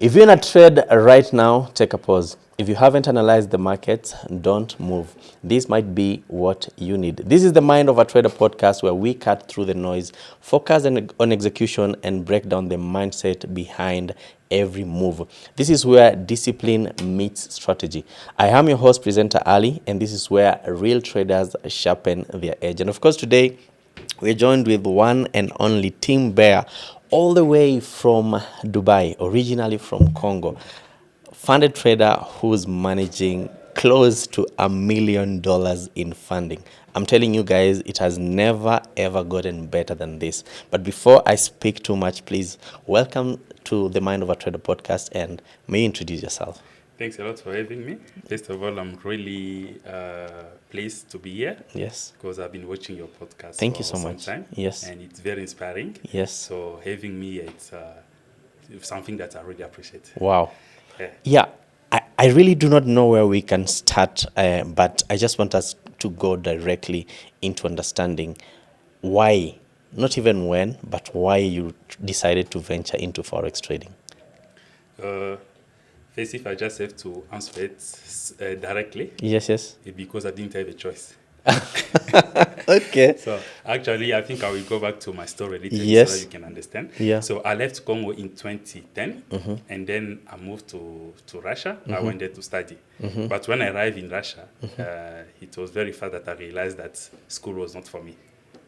If you're in a trade right now, take a pause. If you haven't analyzed the markets, don't move. This might be what you need. This is the Mind of a Trader podcast where we cut through the noise, focus on execution, and break down the mindset behind every move. This is where discipline meets strategy. I am your host, presenter Ali, and this is where real traders sharpen their edge. And of course, today we're joined with one and only Team Beya, all the way from Dubai, originally from Congo. Funded trader who's managing close to $1 million in funding. I'm telling you guys, it has never ever gotten better than this. But before I speak too much, please welcome to the Mind of a Trader podcast, and may you introduce yourself. Thanks a lot for having me. First of all, I'm really pleased to be here. Yes. Because I've been watching your podcast Thank you for so some much. time. Yes. And it's very inspiring. Yes. So having me, it's something that I really appreciate. Wow. Yeah, I really do not know where we can start, but I just want us to go directly into understanding why, not even when, but why you decided to venture into Forex trading. First, if I just have to answer it directly. Yes, yes. Because I didn't have a choice. Okay. So actually, I think I will go back to my story a little Yes. so that you can understand. Yeah. So I left Congo in 2010, and then I moved to Russia. I went there to study. But when I arrived in Russia, it was very fast that I realized that school was not for me.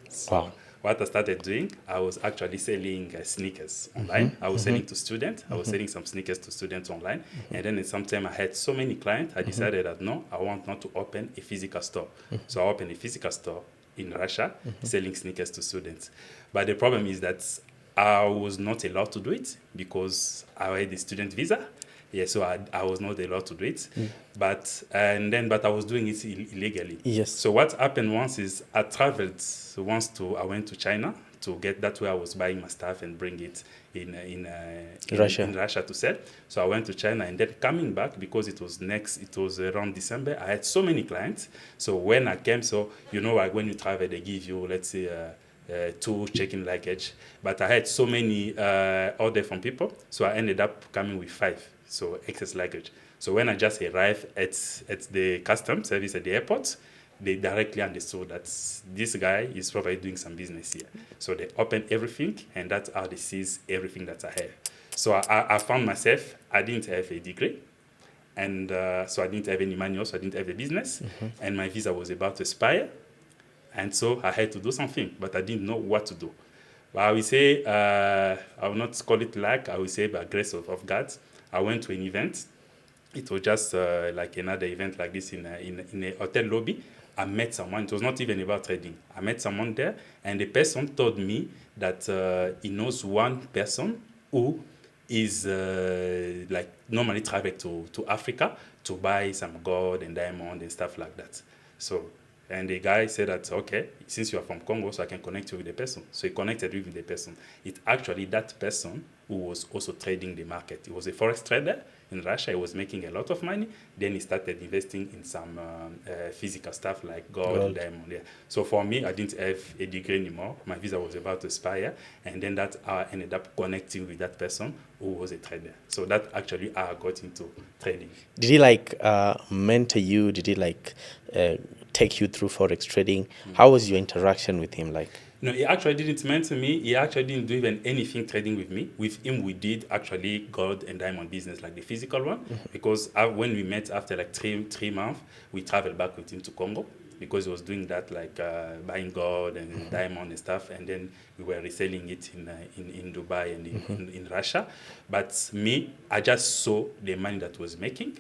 So Wow. what I started doing, I was actually selling sneakers online. I was selling to students. I was selling some sneakers to students online. And then at some time I had so many clients, I decided that no, I want not to open a physical store. So I opened a physical store in Russia, selling sneakers to students. But the problem is that I was not allowed to do it because I had a student visa. Yeah, so I was not allowed to do it, but I was doing it illegally. Yes. So what happened once is I traveled I went to China to get that where I was buying my stuff and bring it in Russia to sell. So I went to China and then coming back because it was around December. I had so many clients. So when I came, like when you travel, they give you, let's say, 2 check-in luggage, but I had so many orders from people, so I ended up coming with 5, so excess luggage. So when I just arrived at the customs service at the airport, they directly understood that this guy is probably doing some business here. So they opened everything, and that's how they seized everything that I had. So I found myself, I didn't have a degree, and so I didn't have any money also, I didn't have a business, and my visa was about to expire. And so I had to do something, but I didn't know what to do. But I will say, I will not call it luck, I will say by grace of God. I went to an event. It was just like another event like this in a hotel lobby. I met someone, it was not even about trading. I met someone there, and the person told me that he knows one person who is like normally travel to Africa to buy some gold and diamond and stuff like that. And the guy said that, okay, since you are from Congo, so I can connect you with the person. So he connected with the person. It's actually that person who was also trading the market. He was a forex trader in Russia. He was making a lot of money. Then he started investing in some physical stuff like gold. Diamond. Yeah. So for me, I didn't have a degree anymore. My visa was about to expire. And then that's how I ended up connecting with that person who was a trader. So that actually how I got into trading. Did he mentor you? Did he take you through Forex trading? How was your interaction with him like? No, he actually didn't mentor me. He actually didn't do even anything trading with me. With him, we did actually gold and diamond business, like the physical one. Because when we met after like three months, we traveled back with him to Congo because he was doing that, like buying gold and diamond and stuff. And then we were reselling it in Dubai and in Russia. But me, I just saw the money that was making.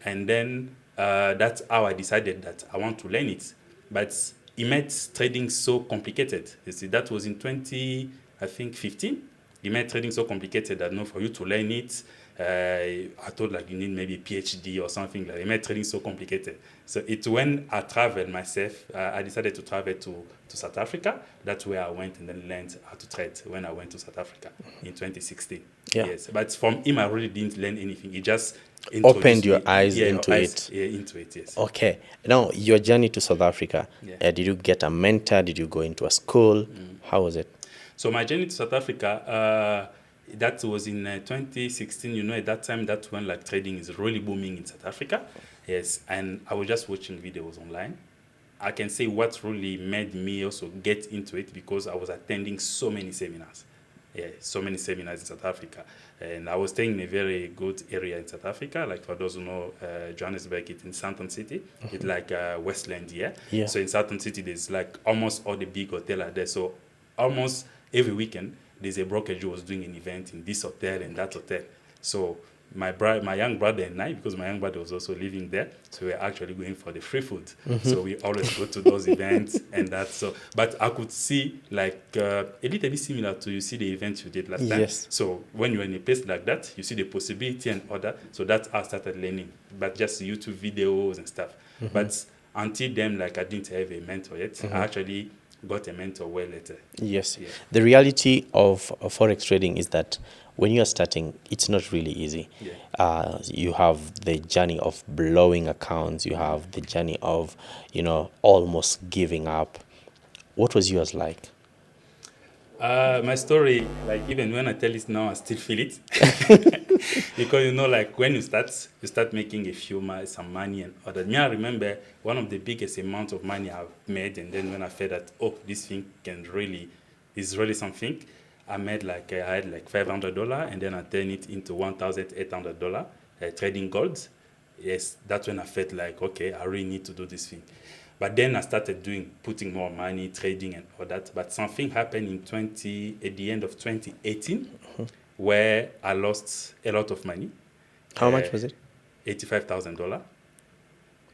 And then that's how I decided that I want to learn it. But he made trading so complicated. You see, that was in 2015. He made trading so complicated that for you to learn it, I thought like you need maybe a PhD or something. Like he made trading so complicated. So it's when I traveled myself, I decided to travel to South Africa. That's where I went and then learned how to trade when I went to South Africa in 2016. Yeah. Yes, but from him I really didn't learn anything. He just opened your eyes into it. Yeah, into it, yes. Okay. Now, your journey to South Africa, did you get a mentor? Did you go into a school? How was it? So my journey to South Africa, That was in 2016. You know, at that time, that's when like trading is really booming in South Africa. Yes, and I was just watching videos online. I can say what really made me also get into it because I was attending so many seminars. Yeah, so many seminars in South Africa. And I was staying in a very good area in South Africa. Like for those who know, Johannesburg, it's in Sandton City. It's like Westland, yeah? Yeah. So in Sandton City, there's like almost all the big hotels are there. So almost every weekend, there's a brokerage who was doing an event in this hotel and that hotel. So my young brother and I, because my young brother was also living there, so we were actually going for the free food. So we always go to those events and that. So, but I could see like a little bit similar to you see the events you did last time. Yes. So when you're in a place like that, you see the possibility and other. So that's how I started learning, but just YouTube videos and stuff. But until then, like I didn't have a mentor yet. I actually got a mentor well later. Yes. Yeah. The reality of forex trading is that when you are starting, it's not really easy. Yeah. You have the journey of blowing accounts. You have the journey of, almost giving up. What was yours like? My story, like even when I tell it now, I still feel it. Because like when you start making some money and other. Me, I remember one of the biggest amounts of money I've made, and then when I felt that this thing is really something, I had like $500, and then I turned it into $1,800 trading gold. Yes, that's when I felt like I really need to do this thing. But then I started putting more money, trading and all that. But something happened at the end of 2018, where I lost a lot of money. How much was it? $85,000.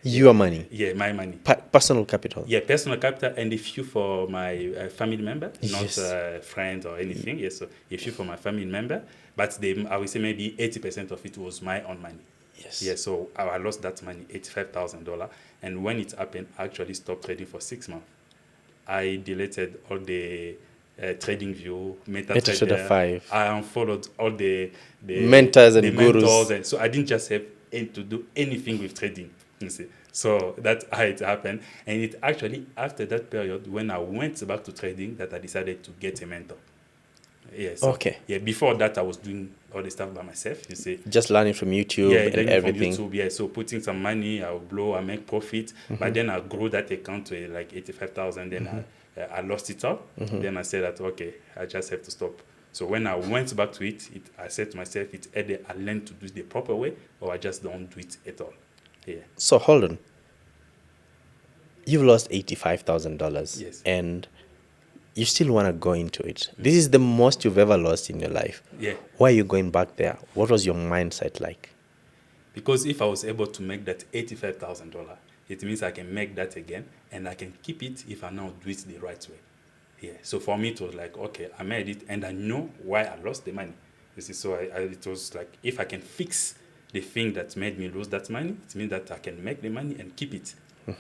Your money? Yeah, my money. Personal capital? Yeah, personal capital, and a few for my family member, Yes. not friends or anything. Yes, so a few for my family member. But I would say maybe 80% of it was my own money. Yes. Yeah, so I lost that money, $85,000. And when it happened, I actually stopped trading for 6 months. I deleted all the trading view, MetaTrader 5. I unfollowed all the mentors and gurus. mentors. And so I didn't just have to do anything with trading. You see. So that's how it happened. And it actually, after that period, when I went back to trading, that I decided to get a mentor. Yeah, so, Okay. Yeah, before that, I was doing all the stuff by myself, you see. Just learning from YouTube and everything. From YouTube, yeah. So putting some money, I'll blow, I make profit. But then I grew that account to like 85,000. Then I lost it all. Then I said that, I just have to stop. So when I went back to it, I said to myself, it's either I learn to do it the proper way or I just don't do it at all. Yeah. So hold on. You've lost $85,000. Yes. And you still want to go into it. This is the most you've ever lost in your life. Yeah. Why are you going back there? What was your mindset like? Because if I was able to make that $85,000, it means I can make that again and I can keep it if I now do it the right way. Yeah. So for me, it was like, I made it and I know why I lost the money. You see, so it was like, if I can fix the thing that made me lose that money, it means that I can make the money and keep it.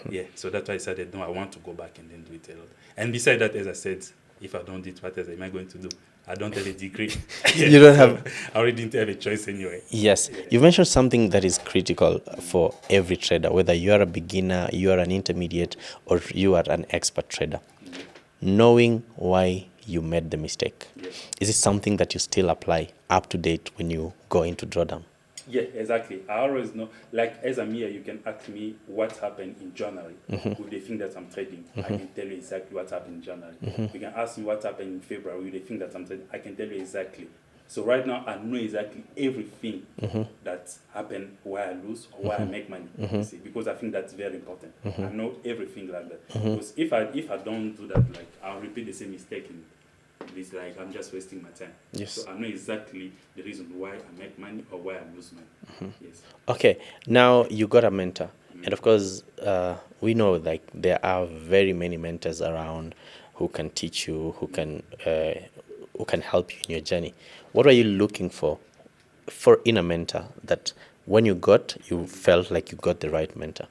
Yeah, so that's why I decided, no, I want to go back and then do it a lot. And besides that, as I said, if I don't do it, what else am I going to do? I don't have a degree. You don't have... I already didn't have a choice anyway. Yes. Yeah. You mentioned something that is critical for every trader, whether you are a beginner, you are an intermediate, or you are an expert trader. Knowing why you made the mistake. Yes. Is it something that you still apply up to date when you go into drawdown? Yeah, exactly. I always know, like as I'm here, you can ask me what happened in January with the thing that I'm trading. I can tell you exactly what happened in January. You can ask me what happened in February with the thing that I'm trading. I can tell you exactly. So right now, I know exactly everything that happened, why I lose or why I make money. See, because I think that's very important. I know everything like that. Because if I don't do that, like I'll repeat the same mistake in it's like I'm just wasting my time. Yes. So I know exactly the reason why I make money or why I lose money. Yes. Okay. Now you got a mentor, and of course, we know like there are very many mentors around who can teach you, who can help you in your journey. What are you looking for in a mentor that when you felt like you got the right mentor?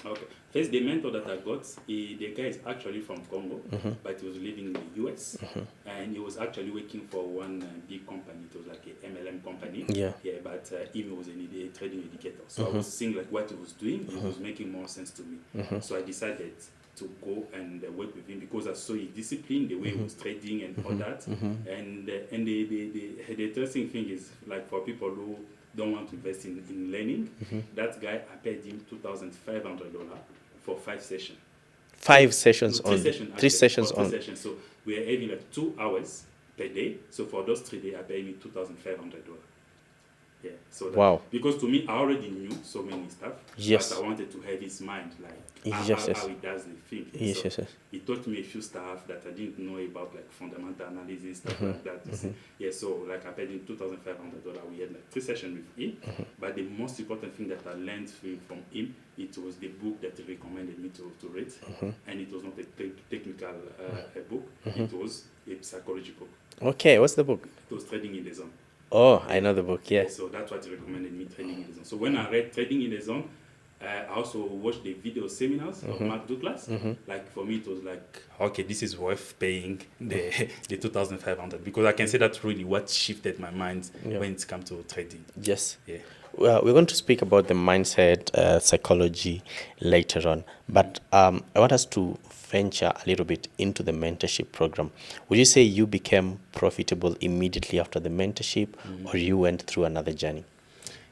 Okay. First, the mentor that I got, the guy is actually from Congo, but he was living in the US, and he was actually working for one big company. It was like an MLM company. Yeah. Yeah, but he was a trading educator. So I was seeing like what he was doing. It was making more sense to me. So I decided to go and work with him because I saw his discipline, the way he was trading and all that. And the interesting thing is, like, for people who don't want to invest in learning, that guy, I paid him $2,500 for 5 sessions. 5 sessions No, 3 on sessions, 3 sessions on. sessions. So we are having like 2 hours per day. So for those 3 days, I paid me $2,500. Yeah. So that, wow. because to me, I already knew so many stuff. Yes. But I wanted to have his mind, like Yes, how he does the thing. Yes, so yes, yes. he taught me a few stuff that I didn't know about, like fundamental analysis, stuff like that. You see. Yeah. So like I paid him $2,500. We had like 3 sessions with him. But the most important thing that I learned from him, it was the book that he recommended me to read, and it was not a technical a book. It was a psychology book. Okay, what's the book? It was Trading in the Zone. Oh, I know the book. Yeah. So that's what he recommended me, Trading in the Zone. So when I read Trading in the Zone, I also watched the video seminars of Mark Douglas. Like for me, it was like, okay, this is worth paying the $2,500 because I can say that's really what shifted my mind when it comes to trading. Yes. Yeah. Well, we're going to speak about the mindset, psychology later on, but I want us to venture a little bit into the mentorship program. Would you say you became profitable immediately after the mentorship, or you went through another journey?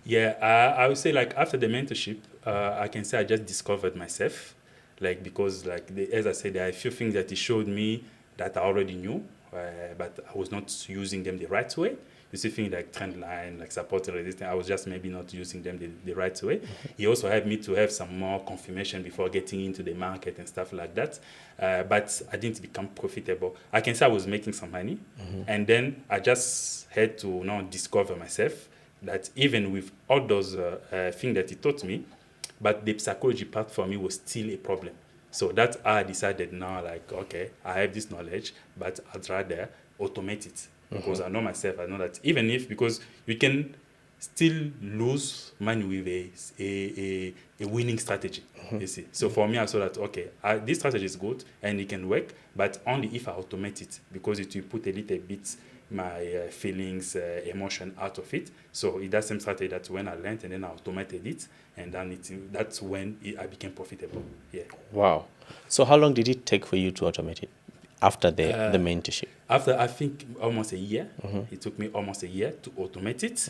Yeah, I would say like after the mentorship, I can say I just discovered myself, like because like as I said, there are a few things that he showed me that I already knew, but I was not using them the right way. You see things like trend line, like support and resistance, I was just maybe not using them the right way. He also helped me to have some more confirmation before getting into the market and stuff like that. But I didn't become profitable. I can say I was making some money, and then I just had to now discover myself that even with all those things that he taught me, but the psychology part for me was still a problem. So that I decided now, like, okay, I have this knowledge, but I'd rather automate it because I know myself. I know that even if, because you can still lose money with a winning strategy, you see. So for me, I saw that, okay, this strategy is good and it can work, but only if I automate it, because it will put a little bit my feelings, emotion out of it. So it's that same strategy that when I learned and then I automated it, and then that's when I became profitable. Yeah. Wow. So how long did it take for you to automate it after the mentorship? After, I think, almost a year. It took me almost a year to automate it.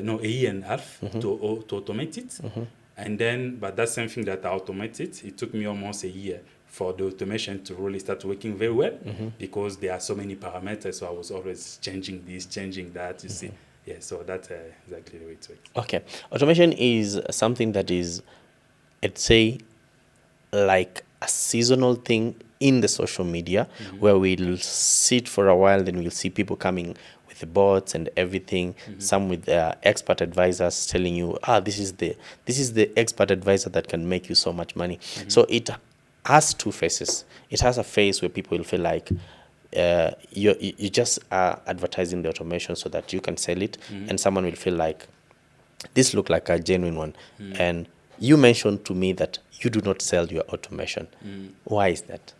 No, a year and a half to automate it. And then, but that's something that I automated. It took me almost a year for the automation to really start working very well because there are so many parameters. So I was always changing this, changing that, you see. Yeah, so that's exactly the way it works. Okay. Automation is something that is, I'd say, like a seasonal thing in the social media where we'll sit for a while, then we'll see people coming with the bots and everything, some with expert advisors telling you, this is the expert advisor that can make you so much money. So it has 2 faces. It has a face where people will feel like you just are advertising the automation so that you can sell it, and someone will feel like this look like a genuine one. And you mentioned to me that you do not sell your automation. Why is that?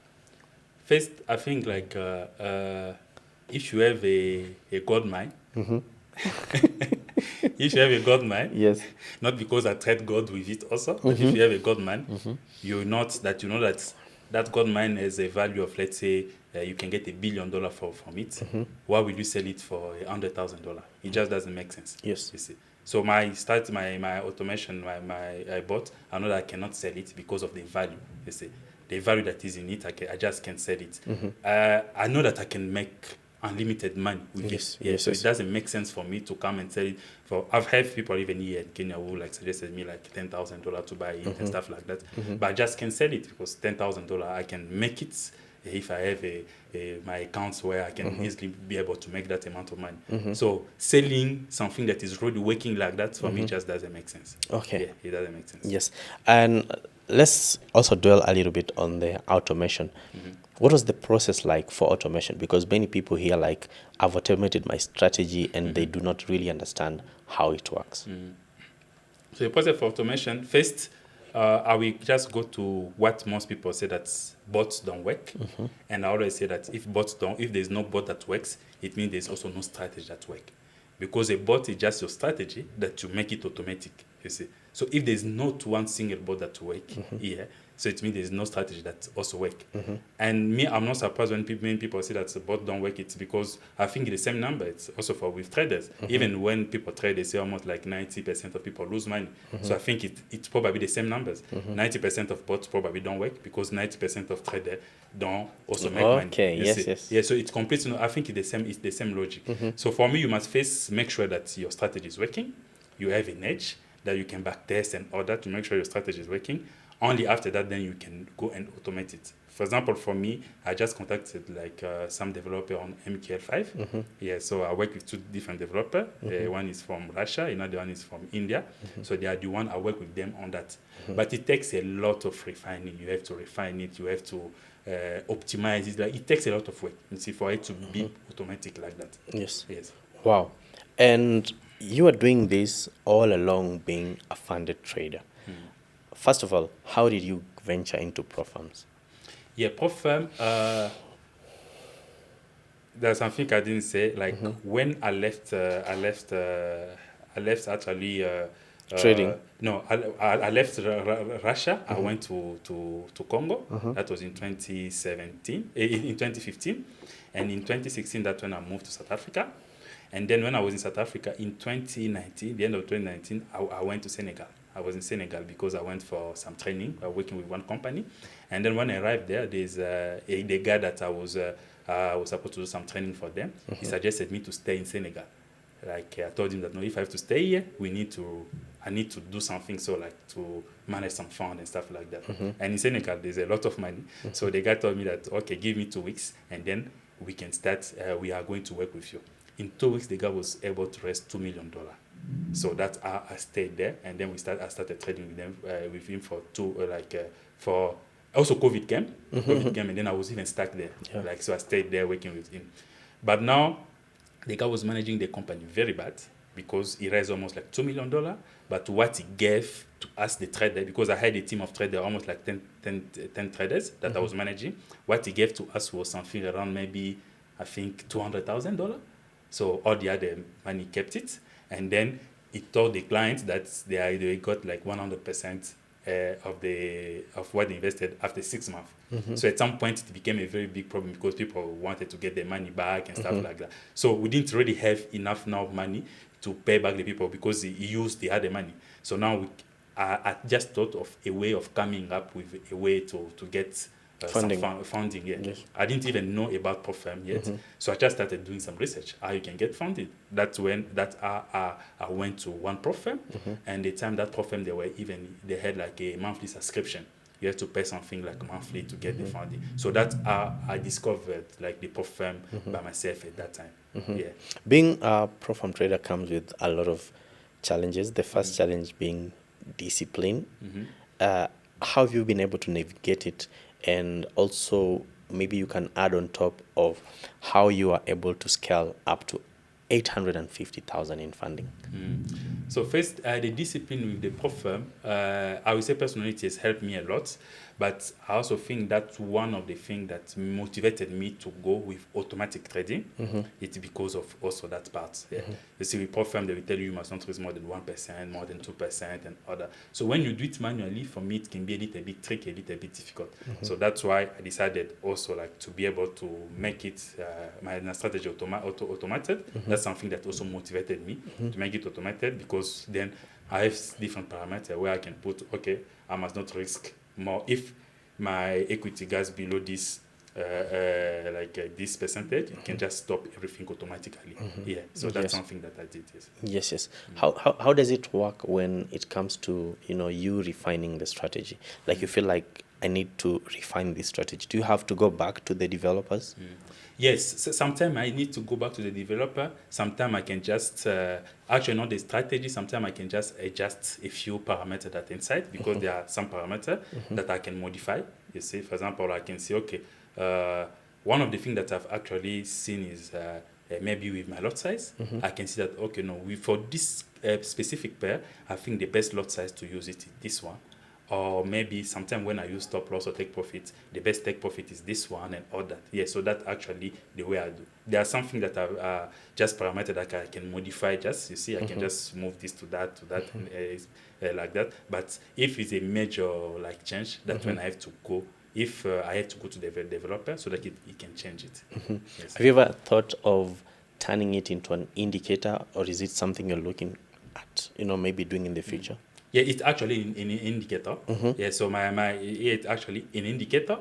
First, I think like if you have a gold mine, if you have a gold mine, Yes. not because I trade gold with it also, but if you have a gold mine, you know that gold mine has a value of, let's say, you can get $1 billion from it. Why will you sell it for $100,000? It just doesn't make sense. Yes. You see. So my automation, I bought, I know that I cannot sell it because of the value. You see, the value that is in it, I just can't sell it. I know that I can make unlimited money with it. Yeah, so it doesn't make sense for me to come and sell it. I've had people even here in Kenya who like suggested me like $10,000 to buy it and stuff like that. But I just can't sell it because $10,000 I can make it if I have my accounts where I can easily be able to make that amount of money. So selling something that is really working like that for me just doesn't make sense. Okay. Yeah, it doesn't make sense. Yes. And let's also dwell a little bit on the automation. What was the process like for automation? Because many people here like, I've automated my strategy and they do not really understand how it works. So the process for automation, first, I will just go to what most people say that bots don't work. And I always say that if there's no bot that works, it means there's also no strategy that works. Because a bot is just your strategy that you make it automatic. You see. So if there's not one single board that work here, so it means there's no strategy that also work. And me, I'm not surprised when people say that the board don't work. It's because I think the same number. It's also for with traders. Even when people trade, they say almost like 90% of people lose money. So I think it's probably the same numbers. 90% of bots probably don't work because 90% of traders don't also make money. Okay, yes. Yeah, so it's complete. I think it's the same logic. So for me, you must first make sure that your strategy is working. You have an edge that you can back test and order to make sure your strategy is working. Only after that, then you can go and automate it. For example, for me, I just contacted like some developer on MQL5. Yeah, so I work with two different developers. One is from Russia, another one is from India. So they are the one I work with them on that. But it takes a lot of refining. You have to refine it. You have to optimize it. Like, it takes a lot of work, you see, for it to be automatic like that. Yes. Yes. Wow. And you are doing this all along being a funded trader. First of all, how did you venture into PROPFIRMs? Yeah, PROPFIRM, there's something I didn't say. Like when I left actually Trading? No, I left Russia. I went to Congo. That was in 2017, in 2015, and in 2016 that's when I moved to South Africa. And then when I was in South Africa in 2019, the end of 2019, I went to Senegal. I was in Senegal because I went for some training, working with one company. And then when I arrived there, there's the guy that I was supposed to do some training for them. He suggested me to stay in Senegal. Like I told him that no, if I have to stay here, I need to do something, so like to manage some fund and stuff like that. And in Senegal, there's a lot of money. So the guy told me that, okay, give me 2 weeks and then we can start, we are going to work with you. In 2 weeks, the guy was able to raise $2 million. So that I stayed there, and then I started trading with them, with him for for also COVID came, and then I was even stuck there. Like, so I stayed there working with him. But now the guy was managing the company very bad because he raised almost like $2 million. But what he gave to us, the trader, because I had a team of traders, almost like 10 traders that I was managing, what he gave to us was something around maybe, I think, $200,000. So all the other money kept it. And then he told the clients that they got like 100% of what they invested after 6 months. So at some point it became a very big problem because people wanted to get their money back and stuff like that. So we didn't really have enough now money to pay back the people because he used the other money. So now I just thought of a way of coming up with a way to get funding. Yeah. Yes. I didn't even know about PROPFIRM yet. So I just started doing some research how you can get funded. That's when I went to one PROPFIRM, and the time that PROPFIRM they had like a monthly subscription. You have to pay something like monthly to get the funding. So that's how I discovered like the PROPFIRM by myself at that time. Yeah. Being a PROPFIRM trader comes with a lot of challenges. The first challenge being discipline. How have you been able to navigate it? And also, maybe you can add on top of how you are able to scale up to 850,000 in funding. So first, the discipline with the PROPFIRM, I would say personally it has helped me a lot. But I also think that's one of the things that motivated me to go with automatic trading. It's because of also that part. Yeah. You see, with PROPFIRM, they will tell you must not raise more than 1%, more than 2%, and other. So when you do it manually, for me, it can be a little bit tricky, a little bit difficult. So that's why I decided also like to be able to make it my strategy automated. That's something that also motivated me to make it automated, because then I have different parameters where I can put, okay, I must not risk more. If my equity goes below this this percentage, it can just stop everything automatically. Yeah, so that's something that I did. Yes. How does it work when it comes to you refining the strategy? Like you feel like I need to refine this strategy. Do you have to go back to the developers? Yes, so sometimes I need to go back to the developer. Sometimes I can just actually not the strategy. Sometimes I can just adjust a few parameters that inside, because there are some parameters that I can modify. You see, for example, I can say, okay, one of the things that I've actually seen is maybe with my lot size, I can see that, okay, no, for this specific pair, I think the best lot size to use it is this one. or maybe sometimes when I use stop loss or take profit, the best take profit is this one and all that. Yeah, so that actually the way I do. There are something that are just parameter that I can modify. Just you see, I can just move this to that, like that. But if it's a major like change, that's when I have to go. If I have to go to the developer so that it can change it. Yes. Have you ever thought of turning it into an indicator, or is it something you're looking at, maybe doing in the future? Yeah, it's actually an indicator. Yeah, so it's actually an indicator,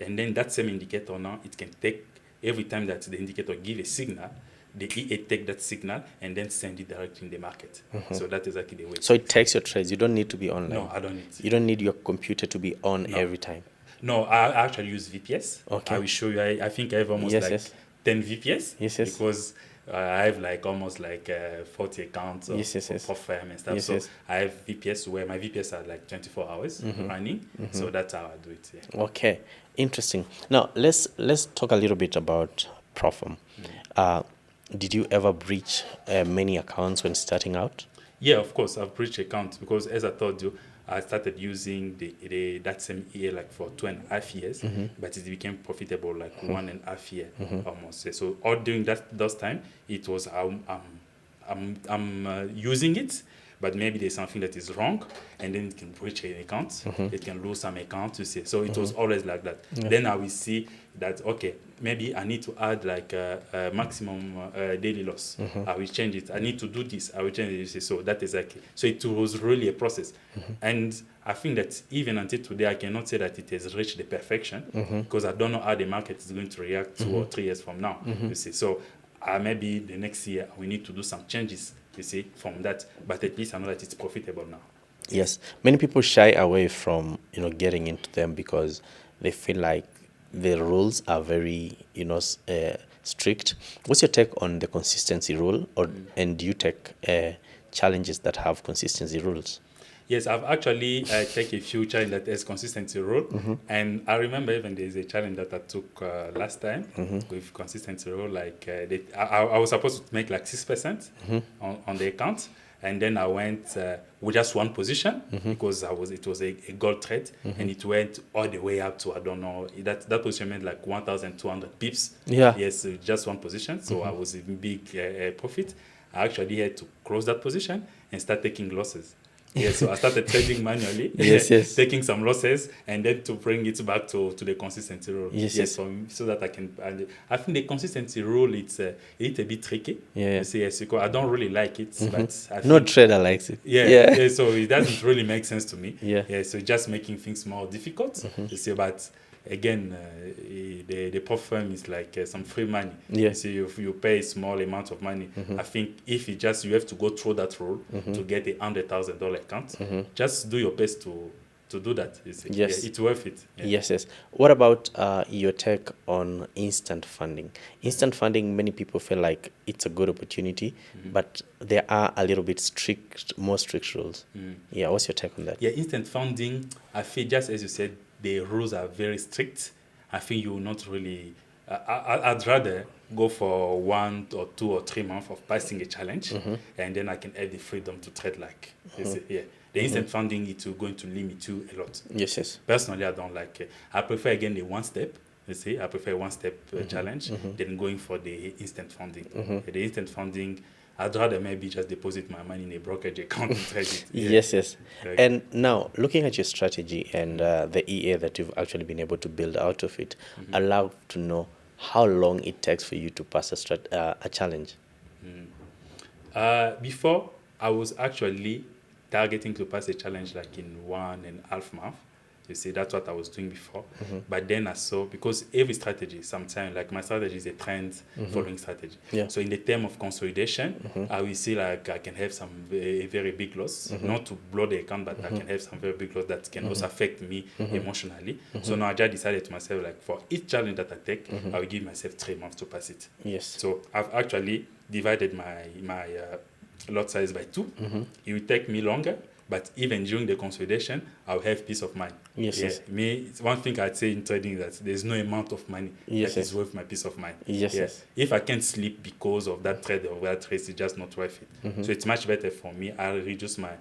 and then that same indicator now it can take every time that the indicator give a signal, the EA take that signal and then send it directly in the market. So that is actually the way. So it takes your trades. You don't need to be online. No, I don't need. You don't need your computer to be on every time. No, I actually use VPS. Okay. I will show you. I think I have almost 10 VPS. Yes. Because I have almost 40 accounts of PROPFIRM and stuff. So I have VPS where my VPS are 24 hours running. So that's how I do it. Yeah. Okay, interesting. Now let's talk a little bit about PROPFIRM. Did you ever breach many accounts when starting out? Yeah, of course, I've breached accounts because, as I told you, I started using that same EA for 2.5 years, but it became profitable 1.5 year almost. So all during those time, it was I'm using it, but maybe there's something that is wrong, and then it can breach an account, it can lose some account, you see. So it was always like that. Yeah. Then I will see that, okay, maybe I need to add a maximum daily loss. I will change it. I need to do this. I will change it, you see. So that is so it was really a process. And I think that even until today, I cannot say that it has reached the perfection because I don't know how the market is going to react 2 or 3 years from now, you see. So maybe the next year, we need to do some changes, you see, from that. But at least I know that it's profitable now. Yes. Many people shy away from, getting into them because they feel like the rules are very, strict. What's your take on the consistency rule, and do you take challenges that have consistency rules? Yes, I've actually taken a few challenges that has consistency rule, and I remember even there's a challenge that I took last time with consistency rule. I was supposed to make 6% on the account, and then I went with just one position because it was a gold trade, and it went all the way up to, I don't know, that position meant 1,200 pips. Yeah. Yes, just one position. So I was in big profit. I actually had to close that position and start taking losses. Yeah, so I started trading manually, taking some losses, and then to bring it back to the consistency rule. Yes. So that I can. I think the consistency rule it's a bit tricky. Yeah. You see, yes, because I don't really like it, but I no trader likes it. Yeah. So it doesn't really make sense to me. Yeah. So just making things more difficult. You see, but again, the PROPFIRM is some free money. Yeah. You see, if you pay a small amount of money, I think if you have to go through that rule to get $100,000 account, just do your best to do that. You see. Yes. Yeah, it's worth it. Yeah. Yes. What about your take on instant funding? Instant funding, many people feel like it's a good opportunity, but there are a little bit more strict rules. Yeah, what's your take on that? Yeah, instant funding, I feel just as you said, the rules are very strict. I think you will not really. I'd rather go for 1 or 2 or 3 months of passing a challenge, and then I can have the freedom to trade The instant funding, it's going to limit you a lot. Yes. Personally, I don't like it. I prefer again the one step. You see, I prefer one-step challenge than going for the instant funding. The instant funding, I'd rather maybe just deposit my money in a brokerage account and trade it. Yes. And now, looking at your strategy and the EA that you've actually been able to build out of it, I'd love to know how long it takes for you to pass a challenge. Before, I was actually targeting to pass a challenge in 1.5 months. You see, that's what I was doing before. But then I saw, because every strategy, sometimes, my strategy is a trend following strategy. Yeah. So in the term of consolidation, I will see I can have some very big loss, not to blow the account, but I can have some very big loss that can also affect me emotionally. So now I just decided to myself, for each challenge that I take, I will give myself 3 months to pass it. Yes. So I've actually divided my lot size by 2. It will take me longer, But even during the consolidation, I'll have peace of mind. Yes, yes. Me, it's one thing I'd say in trading that there's no amount of money Yes, that yes. is worth my peace of mind. Yes, yes. If I can't sleep because of that trade or that trade, it's just not worth it. So it's much better for me. I'll reduce my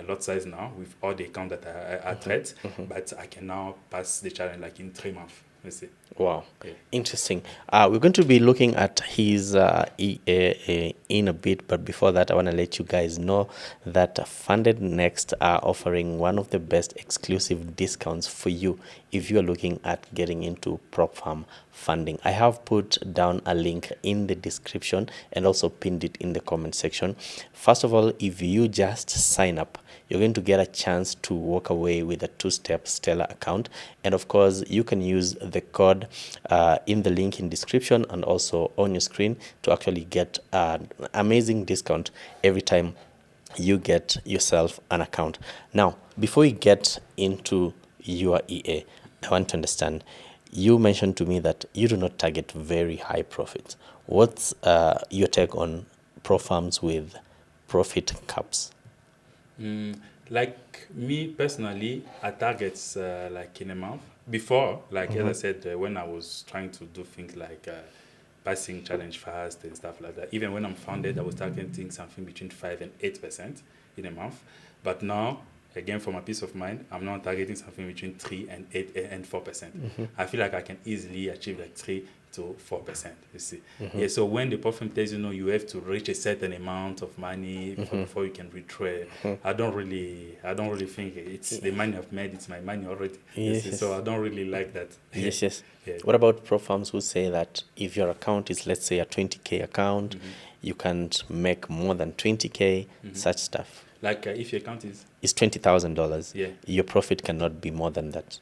lot size now with all the account that I trade, but I can now pass the challenge like in 3 months. Let's see. Wow, interesting. We're going to be looking at his EA in a bit, but before that, I want to let you guys know that Funded Next are offering one of the best exclusive discounts for you if you are looking at getting into PROPFIRM funding. I have put down a link in the description and also pinned it in the comment section. First of all, if you just sign up, you're going to get a chance to walk away with a 2-step Stellar account. And of course, you can use the code in the link in description and also on your screen to actually get an amazing discount every time you get yourself an account. Now, before we get into your EA, I want to understand, you mentioned to me that you do not target very high profits. What's your take on PROFIRMs with profit caps? Like me personally, I target like in a month. Before, like as I said, when I was trying to do things like passing challenge fast and stuff like that, even when I'm founded, I was targeting something between 5 and 8% in a month. But now, again, for my peace of mind, I'm now targeting something between 3 and 8 and 4%. I feel like I can easily achieve like 3 to 4%. You see, so when the PROPFIRM tells you, you have to reach a certain amount of money before you can retrade, I don't really think it's the money I've made. It's my money already. Yes. So I don't really like that. Yes. What about PROFIRMs who say that if your account is, let's say, a 20K account, you can't make more than 20K, such stuff? Like if your account is $20,000, your profit cannot be more than that.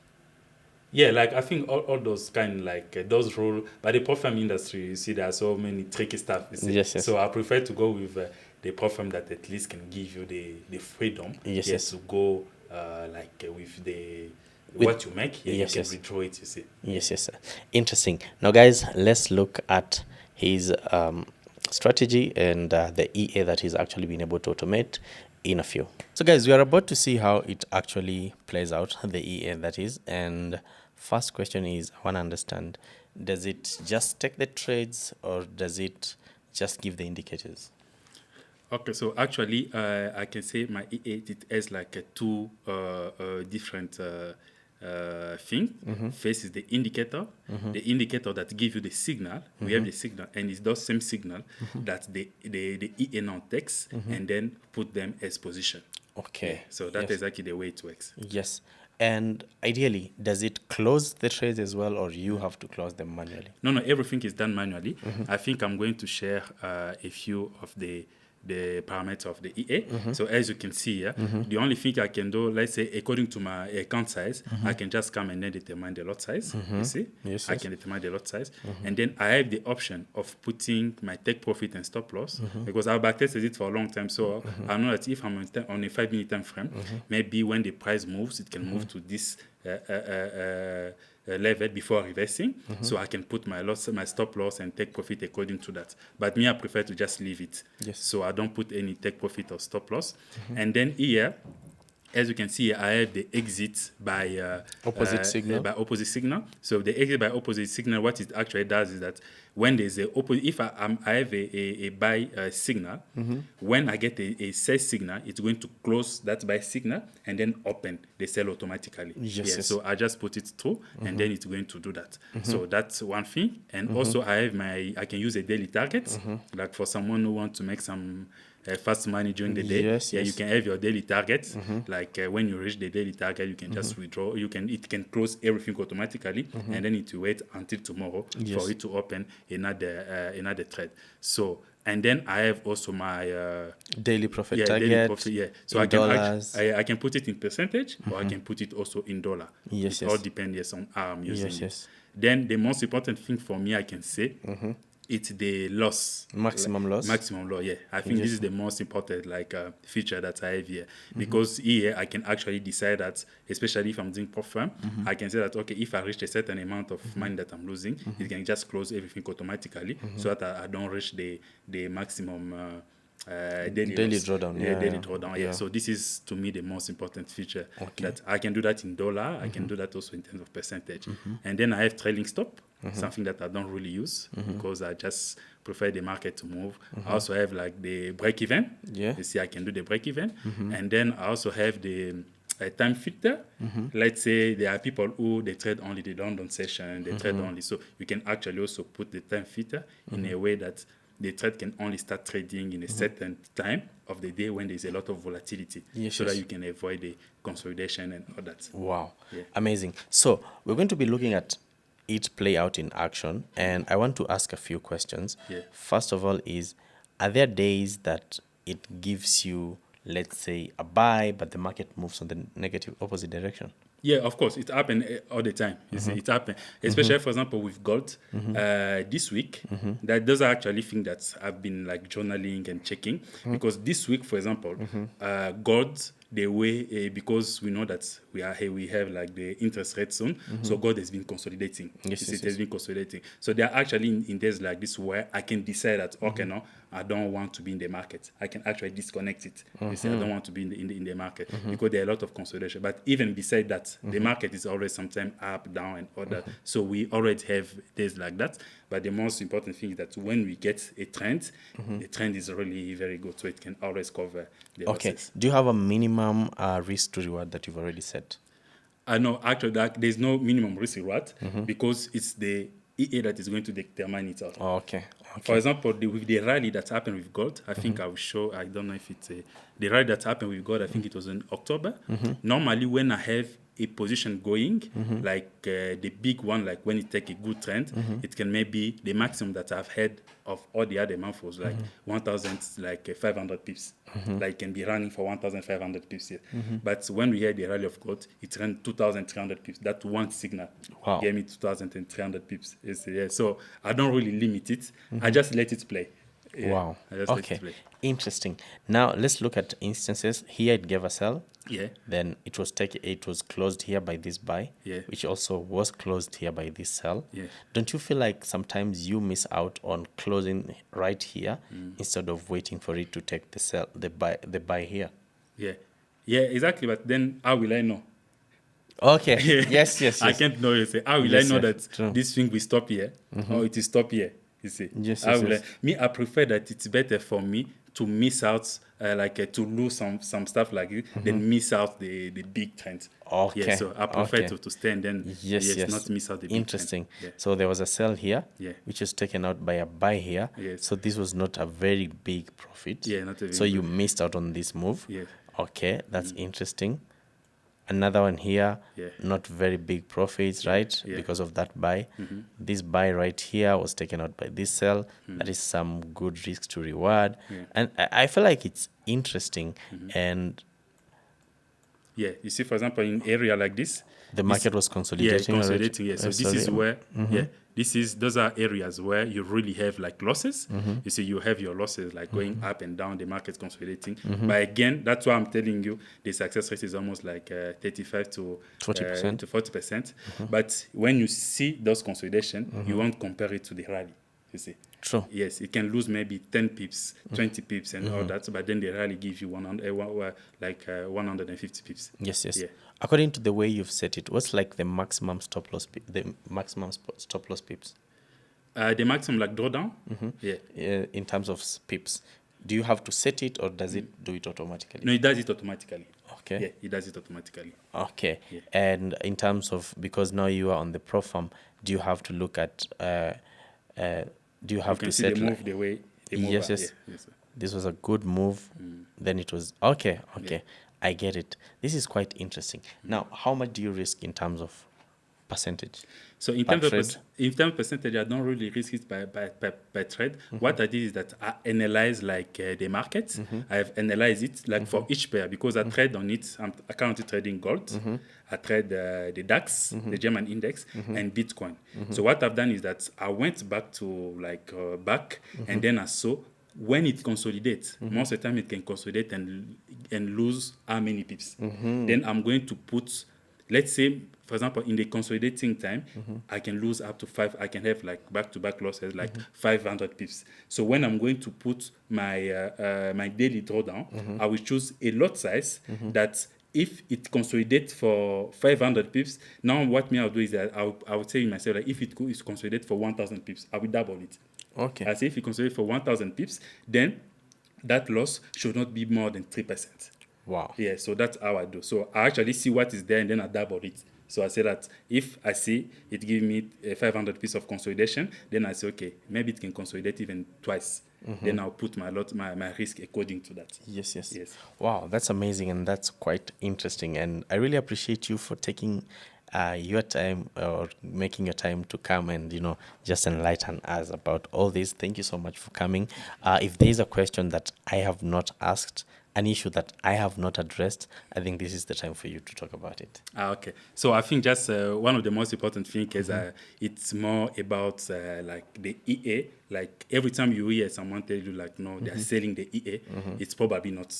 Yeah, like I think all those kind like those rules, but the PROPFIRM industry, you see, there are so many tricky stuff. You see. Yes. So I prefer to go with the PROPFIRM that at least can give you the freedom. To go with what you make. You can withdraw it. You see. Yes. Interesting. Now, guys, let's look at his strategy and the EA that he's actually been able to automate in a few. So guys, we are about to see how it actually plays out, the EA that is. And first question is, I want to understand, does it just take the trades or does it just give the indicators? Okay, so actually I can say my EA, it has like two different thing. First is the indicator. The indicator that gives you the signal. We have the signal, and it's those same signal that the EA now takes and then put them as position. Okay. So that's exactly the way it works. Yes. And ideally, does it close the trades as well, or you have to close them manually? No, everything is done manually. I think I'm going to share a few of the parameters of the EA. So as you can see here, the only thing I can do, let's say according to my account size, I can just come and then determine the lot size. You see? I can determine the lot size. And then I have the option of putting my take profit and stop loss because I've backtested it for a long time. So I know that if I'm on a 5-minute time frame, maybe when the price moves, it can move to this level before reversing, so I can put my loss, my stop loss, and take profit according to that. But me, I prefer to just leave it. So I don't put any take profit or stop loss. And then here, as you can see, I have the exit by opposite signal. So the exit by opposite signal, what it actually does is that when there's a if I have a buy signal, when I get a sell signal, it's going to close that buy signal and then open the sell automatically. So I just put it through, and then it's going to do that. So that's one thing. And also I can use a daily target, like for someone who wants to make some fast money during the day. You can have your daily target. Like when you reach the daily target, you can just withdraw. It can close everything automatically, and then it will wait until tomorrow for it to open another trade. So, and then I have also my daily profit target. Daily profit, So I can put it in percentage, or I can put it also in dollar. It all depends on how I'm using it. Then the most important thing for me, I can say, it's the loss. Maximum loss? Maximum loss, I think this is the most important feature that I have here. Because here I can actually decide that, especially if I'm doing PROPFIRM, I can say that, okay, if I reach a certain amount of money that I'm losing, it can just close everything automatically so that I don't reach the maximum daily drawdown. daily drawdown. Yeah. So this is to me the most important feature, that I can do that in dollar. I can do that also in terms of percentage. And then I have trailing stop, something that I don't really use because I just prefer the market to move. I also have like the break even. Yeah. You see, I can do the break even. And then I also have the time filter. Let's say there are people who they trade only the London session, they trade only. So you can actually also put the time filter in a way that the trade can only start trading in a certain time of the day when there's a lot of volatility, that you can avoid the consolidation and all that. Wow. Amazing. So we're going to be looking at it play out in action, and I want to ask a few questions. First of all are there days that it gives you, let's say, a buy, but the market moves on the negative opposite direction? Yeah, of course, it happens all the time. You see, it happens, especially for example with gold. This week, those are actually things that I've been like journaling and checking, because this week, for example, gold, the way because we know that we have like the interest rate zone, so gold has been consolidating. It has been consolidating. So they are actually in days like this where I can decide that no, I don't want to be in the market. I can actually disconnect it. You see, I don't want to be in the market because there are a lot of consolidation. But even beside that, the market is always sometimes up, down, and all that. So we already have days like that. But the most important thing is that when we get a trend, the trend is really very good, so it can always cover the losses. Do you have a minimum risk to reward that you've already set? No, actually, there's no minimum risk reward because it's the EA that is going to determine it all. For example, with the rally that happened with gold, I think I will show, I don't know if it's the rally that happened with gold, I think it was in October. Normally, when I have a position going, like the big one, like when it take a good trend, it can maybe the maximum that I've had of all the other months was like 1,500 pips. Like it can be running for 1,500 pips here. But when we had the rally of gold, it ran 2,300 pips. That one signal gave me 2,300 pips. So I don't really limit it. I just let it play. Wow. Okay. Interesting. Now let's look at instances. Here it gave a sell. Then it was closed here by this buy, which also was closed here by this sell. Don't you feel like sometimes you miss out on closing right here instead of waiting for it to take the sell, the buy here? Yeah, exactly. But then how will I know? Okay. Yes. I can't know. You say, how will I know that this thing will stop here or it will stop here? You see, I prefer that it's better for me to miss out, to lose some stuff like it, than miss out the big trend. So I prefer to stay and then not miss out the big trend. Interesting. So there was a sell here, which was taken out by a buy here. So this was not a very big profit. Not a very so you missed out on this move. Okay, that's interesting. Another one here, not very big profits, right? Because of that buy. This buy right here was taken out by this sell. That is some good risk to reward. And I feel like it's interesting. And you see, for example, in area like this, the market was consolidating. So this is where, those are areas where you really have like losses. You see, you have your losses like going up and down, the market consolidating. But again, that's why I'm telling you the success rate is almost like 35 to 40%. But when you see those consolidation, you won't compare it to the rally. You see. True. Yes, it can lose maybe 10 pips, 20 pips and all that, but then the rally gives you 150 pips. Yes. According to the way you've set it, what's like the maximum stop loss pips? The maximum like drawdown? In terms of pips. Do you have to set it or does it do it automatically? No, it does it automatically. Okay. Yeah, it does it automatically. Okay. And in terms of, because now you are on the PROPFIRM, do you have to look at do you have to set the move the way they move? Yes. This was a good move. Then it was okay. I get it. This is quite interesting. Now, how much do you risk in terms of percentage? So in terms of percentage, I don't really risk it by trade. What I did is that I analyze like the market. I have analyzed it like for each pair because I trade on it. I'm currently trading gold. I trade the DAX, the German index, and Bitcoin. So what I've done is that I went back to back, and then I saw when it consolidates. Most of the time it can consolidate and lose how many pips. Then I'm going to put let's say, for example, in the consolidating time, I can lose up to 5. I can have like back-to-back losses, like 500 pips. So when I'm going to put my my daily drawdown, I will choose a lot size that if it consolidates for 500 pips, now what me I'll do is that I would say to myself that if it is consolidate for 1,000 pips, I will double it. Okay. I say if it consolidate for 1,000 pips, then that loss should not be more than 3%. Wow. Yeah, so that's how I do. So I actually see what is there and then I double it. So I say that if I see it give me a 500 piece of consolidation, then I say, okay, maybe it can consolidate even twice. Then I'll put my risk according to that. Yes. Wow, that's amazing, and that's quite interesting. And I really appreciate you for taking your time or making your time to come and just enlighten us about all this. Thank you so much for coming. If there is a question that I have not asked, an issue that I have not addressed, I think this is the time for you to talk about it. Okay. So I think just one of the most important things is it's more about like the EA. Like every time you hear someone tell you like, no, they're selling the EA, it's probably not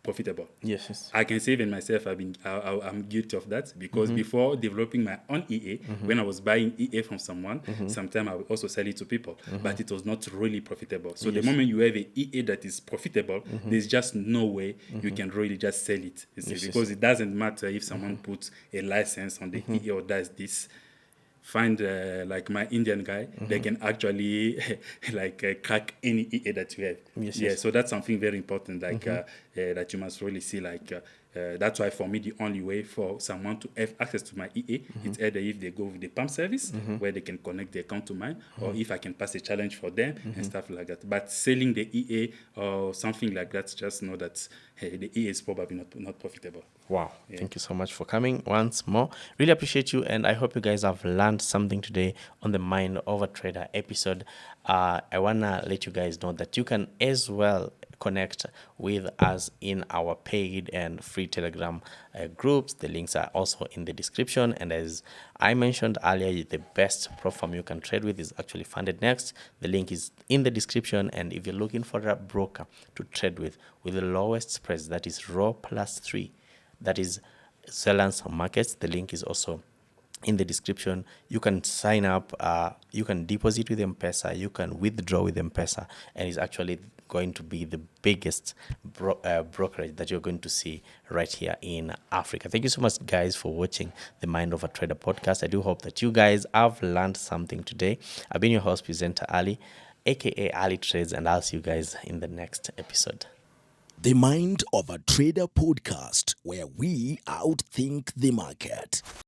profitable. Yes. I can say even myself, I'm guilty of that because before developing my own EA, when I was buying EA from someone, sometimes I would also sell it to people, but it was not really profitable. So the moment you have an EA that is profitable, there's just no way you can really just sell it. You see, because it doesn't matter if someone puts a license on the EA or does this. Find like my Indian guy, they can actually like crack any EA that you have. Yes. So that's something very important, like that you must really see. Like that's why for me the only way for someone to have access to my EA it's either if they go with the pump service where they can connect the account to mine, or if I can pass a challenge for them and stuff like that. But selling the EA or something like that, just know that the EA is probably not profitable. Wow. Thank you so much for coming once more. Really appreciate you, and I hope you guys have learned something today on the Mind of a Trader episode. I want to let you guys know that you can as well connect with us in our paid and free Telegram groups. The links are also in the description, and as I mentioned earlier, the best prop firm you can trade with is actually Funded Next. The link is in the description, and if you're looking for a broker to trade with the lowest spreads, that is raw +3, that is Zelance Markets, the link is also in the description. You can sign up, you can deposit with M-Pesa, you can withdraw with M-Pesa, and it's actually going to be the biggest brokerage that you're going to see right here in Africa. Thank you so much, guys, for watching the Mind of a Trader podcast. I do hope that you guys have learned something today. I've been your host, presenter Ali, aka Ali Trades, and I'll see you guys in the next episode. The Mind of a Trader podcast, where we outthink the market.